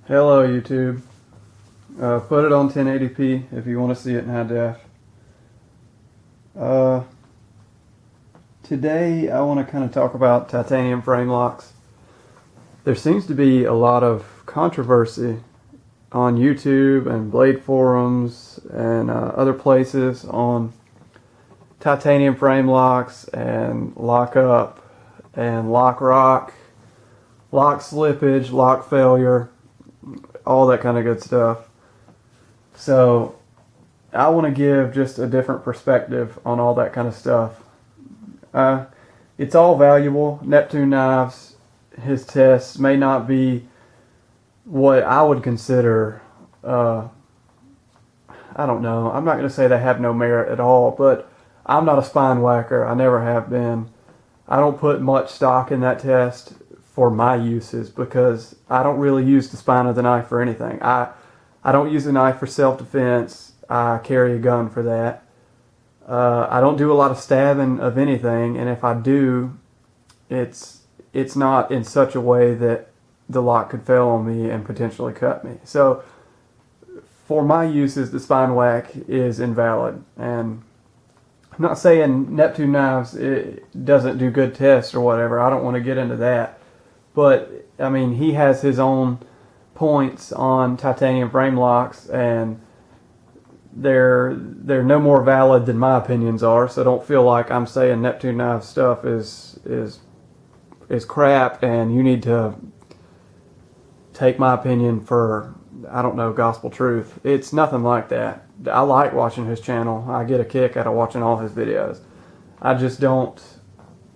Hello YouTube. Put it on 1080p if you want to see it in high def. Today I want to kind of talk about titanium frame locks. There seems to be a lot of controversy on YouTube and Blade forums and other places on titanium frame locks and lock up and lock rock, lock slippage, lock failure, all that kind of good stuff. So I want to give just a different perspective on all that kind of stuff. It's all valuable. Neptune Knives, his tests may not be what I would consider, I don't know, I'm not going to say they have no merit at all, but I'm not a spine whacker. I never have been. I don't put much stock in that test for my uses because I don't really use the spine of the knife for anything. I don't use the knife for self-defense. I carry a gun for that. I don't do a lot of stabbing of anything, and if I do, it's not in such a way that the lock could fail on me and potentially cut me. So for my uses, the spine whack is invalid. And I'm not saying Neptune Knives it doesn't do good tests or whatever. I don't want to get into that. But, I mean, he has his own points on titanium frame locks, and they're no more valid than my opinions are, so don't feel like I'm saying Neptune Knives stuff is crap and you need to take my opinion for, I don't know, gospel truth. It's nothing like that. I like watching his channel. I get a kick out of watching all his videos. I just don't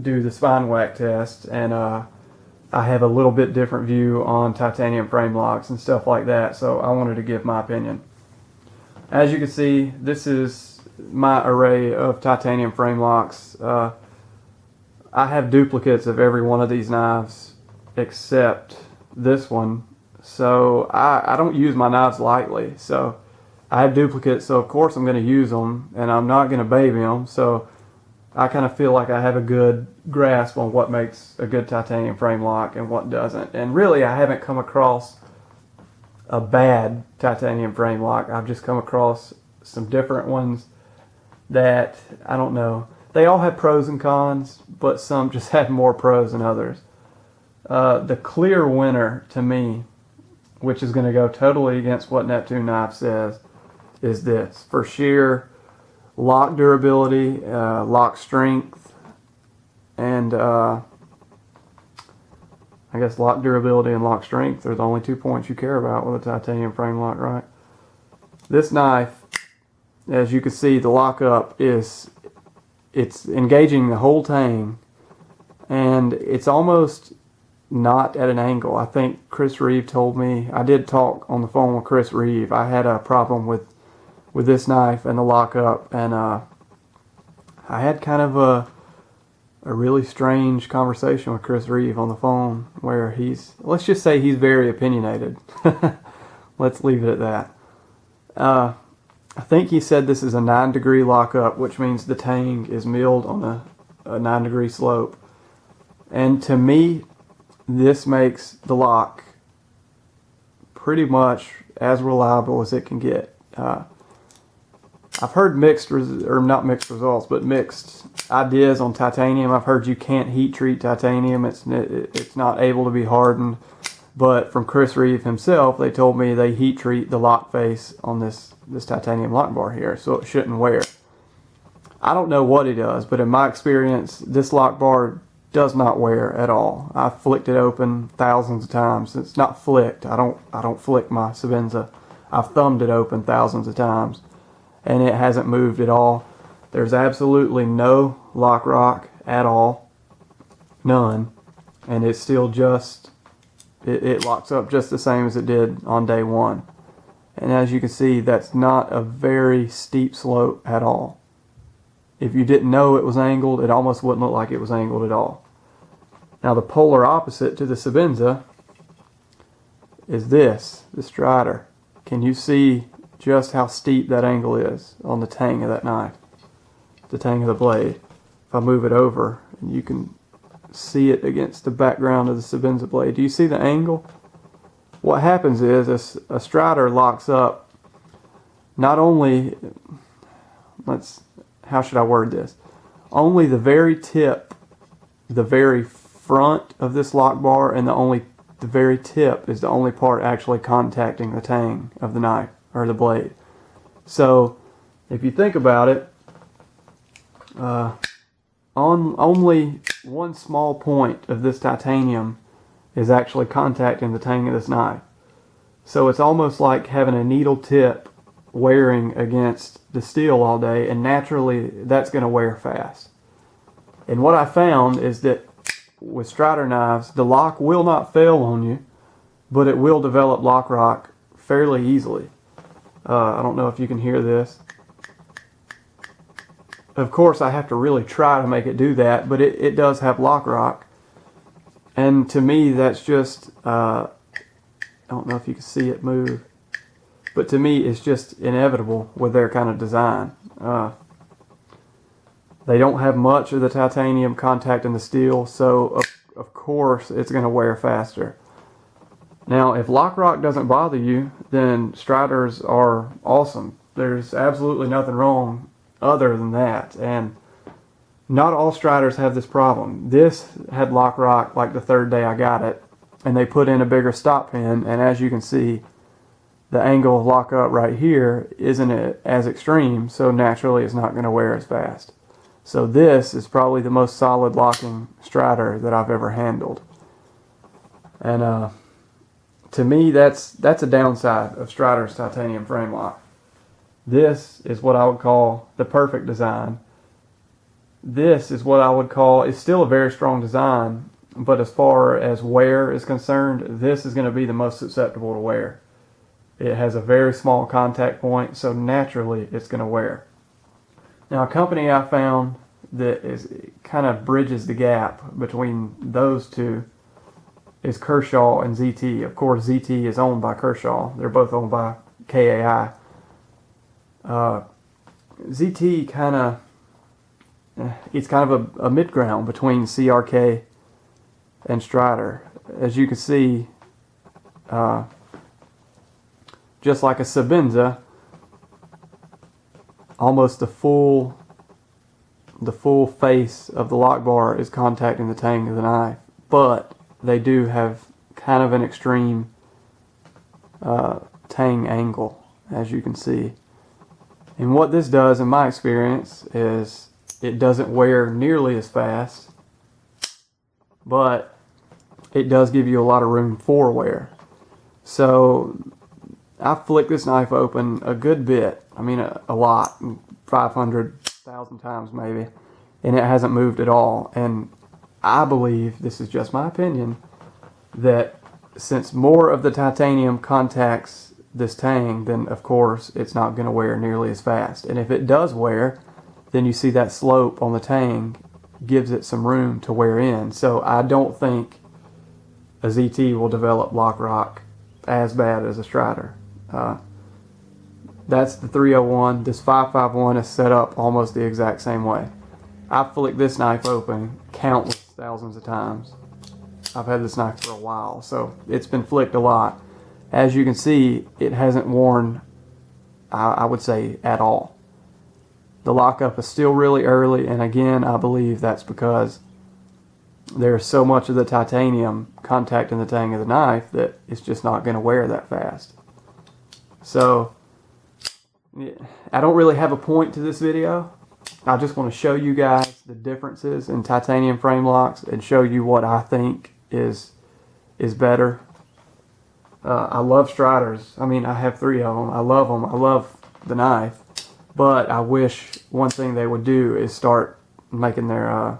do the spine whack test, and I have a little bit different view on titanium frame locks and stuff like that, so I wanted to give my opinion. As you can see, this is my array of titanium frame locks. I have duplicates of every one of these knives except this one, so I don't use my knives lightly. So I have duplicates, so of course I'm going to use them, and I'm not going to baby them, so I kind of feel like I have a good grasp on what makes a good titanium frame lock and what doesn't. And really, I haven't come across a bad titanium frame lock. I've just come across some different ones that, I don't know, they all have pros and cons, but some just have more pros than others. The clear winner to me, which is going to go totally against what Neptune Knife says, is this. For sheer lock durability, lock strength, and I guess lock durability and lock strength are the only 2 points you care about with a titanium frame lock, right? This knife, as you can see, the lockup it's engaging the whole tang, and it's almost not at an angle. I think Chris Reeve told me, I did talk on the phone with Chris Reeve. I had a problem with this knife and the lockup, and I had kind of a really strange conversation with Chris Reeve on the phone where let's just say he's very opinionated. Let's leave it at that. I think he said this is a 9-degree lockup, which means the tang is milled on a 9-degree slope. And to me, this makes the lock pretty much as reliable as it can get. I've heard mixed ideas on titanium. I've heard you can't heat treat titanium. It's not able to be hardened. But from Chris Reeve himself, they told me they heat treat the lock face on this titanium lock bar here, so it shouldn't wear. I don't know what he does, but in my experience, this lock bar does not wear at all. I've flicked it open thousands of times. It's not flicked. I don't flick my Sabenza. I've thumbed it open thousands of times, and it hasn't moved at all. There's absolutely no lock rock at all, none, and it's still just, it locks up just the same as it did on day one. And as you can see, that's not a very steep slope at all. If you didn't know it was angled, it almost wouldn't look like it was angled at all. Now the polar opposite to the Sabenza is the Strider. Can you see just how steep that angle is on the tang of that knife, the tang of the blade? If I move it over, and you can see it against the background of the Sabenza blade. Do you see the angle? what happens is a strider locks up not only, how should I word this? Only the very tip, the very front of this lock bar, and the very tip is the only part actually contacting the tang of the knife or the blade. So if you think about it, on only one small point of this titanium is actually contacting the tang of this knife. So it's almost like having a needle tip wearing against the steel all day, and naturally that's going to wear fast. And what I found is that with strider knives, the lock will not fail on you, but it will develop lock rock fairly easily. I don't know if you can hear this. Of course, I have to really try to make it do that, but it does have lock rock. And to me, that's just, I don't know if you can see it move, but to me, it's just inevitable with their kind of design. They don't have much of the titanium contact in the steel, so of course it's going to wear faster. Now, if lock rock doesn't bother you, then striders are awesome. There's absolutely nothing wrong other than that. And not all striders have this problem. This had lock rock like the third day I got it, and they put in a bigger stop pin, and as you can see, the angle of lock up right here isn't as extreme, so naturally it's not going to wear as fast. So this is probably the most solid locking strider that I've ever handled. And to me, that's a downside of Strider's titanium frame lock. This is what I would call the perfect design. This is what I would call, it's still a very strong design, but as far as wear is concerned, this is going to be the most susceptible to wear. It has a very small contact point, so naturally it's going to wear. Now, a company I found that kind of bridges the gap between those two is Kershaw and ZT. Of course, ZT is owned by Kershaw. They're both owned by KAI. ZT it's kind of a mid-ground between CRK and Strider. As you can see, just like a Sabenza, almost the full face of the lock bar is contacting the tang of the knife, but they do have kind of an extreme tang angle, as you can see. And what this does, in my experience, is it doesn't wear nearly as fast, but it does give you a lot of room for wear. So I flicked this knife open a good bit. I mean, a lot, 500,000 times maybe, and it hasn't moved at all. And I believe, this is just my opinion, that since more of the titanium contacts this tang, then of course it's not going to wear nearly as fast. And if it does wear, then you see that slope on the tang gives it some room to wear in. So I don't think a ZT will develop lock rock as bad as a Strider. That's the 301. This 551 is set up almost the exact same way. I've flicked this knife open countless thousands of times. I've had this knife for a while, so it's been flicked a lot. As you can see, it hasn't worn, I would say, at all. The lockup is still really early, and again, I believe that's because there's so much of the titanium contacting the tang of the knife that it's just not going to wear that fast. So, I don't really have a point to this video. I just want to show you guys the differences in titanium frame locks and show you what I think is better. I love Striders. I mean, I have 3 of them. I love them. I love the knife. But I wish one thing they would do is start making their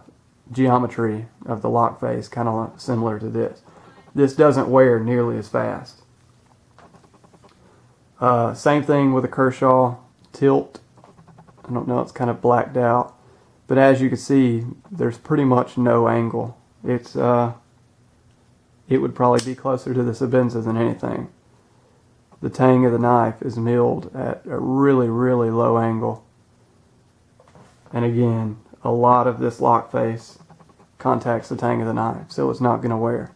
geometry of the lock face kind of similar to this. This doesn't wear nearly as fast. Same thing with the Kershaw tilt. I don't know, it's kind of blacked out. But as you can see, there's pretty much no angle. It would probably be closer to the Sabenza than anything. The tang of the knife is milled at a really, really low angle. And again, a lot of this lock face contacts the tang of the knife, so it's not going to wear.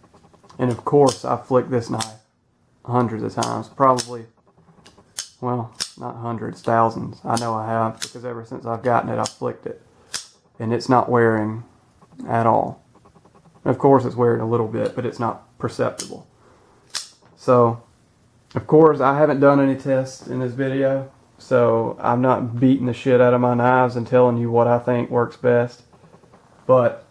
And of course, I flicked this knife hundreds of times, probably, well, not hundreds, thousands. I know I have, because ever since I've gotten it, I've flicked it, and it's not wearing at all. Of course, it's wearing a little bit, but it's not perceptible. So, of course, I haven't done any tests in this video, so I'm not beating the shit out of my knives and telling you what I think works best. But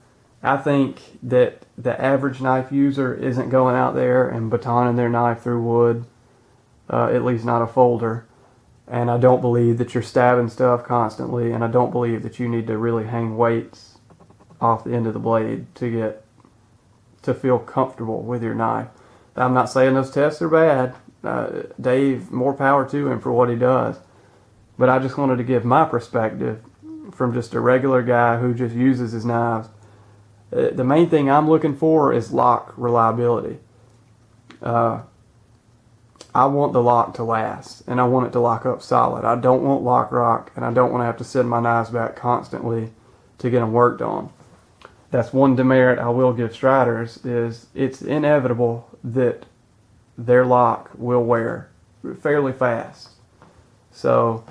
I think that the average knife user isn't going out there and batoning their knife through wood, at least not a folder. And I don't believe that you're stabbing stuff constantly, and I don't believe that you need to really hang weights off the end of the blade to feel comfortable with your knife. I'm not saying those tests are bad. Dave, more power to him for what he does. But I just wanted to give my perspective from just a regular guy who just uses his knives. The main thing I'm looking for is lock reliability. I want the lock to last, and I want it to lock up solid. I don't want lock rock, and I don't want to have to send my knives back constantly to get them worked on. That's one demerit I will give Striders, is it's inevitable that their lock will wear fairly fast. So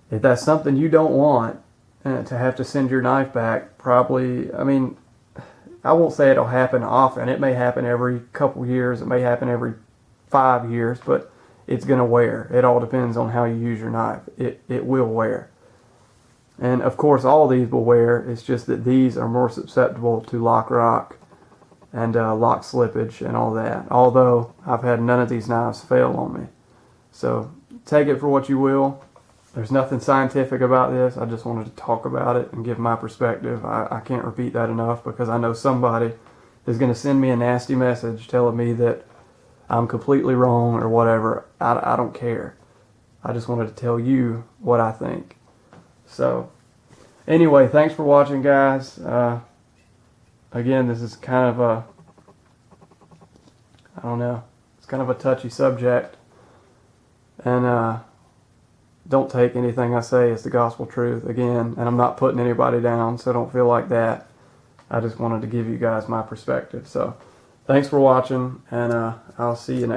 if that's something you don't want, to have to send your knife back, probably, I mean, I won't say it'll happen often. It may happen every couple years. It may happen every 5 years, but it's going to wear. It all depends on how you use your knife. It will wear. And of course, all these will wear. It's just that these are more susceptible to lock rock and lock slippage and all that. Although I've had none of these knives fail on me. So take it for what you will. There's nothing scientific about this. I just wanted to talk about it and give my perspective. I can't repeat that enough, because I know somebody is going to send me a nasty message telling me that I'm completely wrong or whatever. I don't care. I just wanted to tell you what I think. So anyway, thanks for watching, guys. Again, this is kind of a, I don't know, it's kind of a touchy subject. And don't take anything I say as the gospel truth, again, and I'm not putting anybody down, so don't feel like that. I just wanted to give you guys my perspective. So thanks for watching, and I'll see you next time.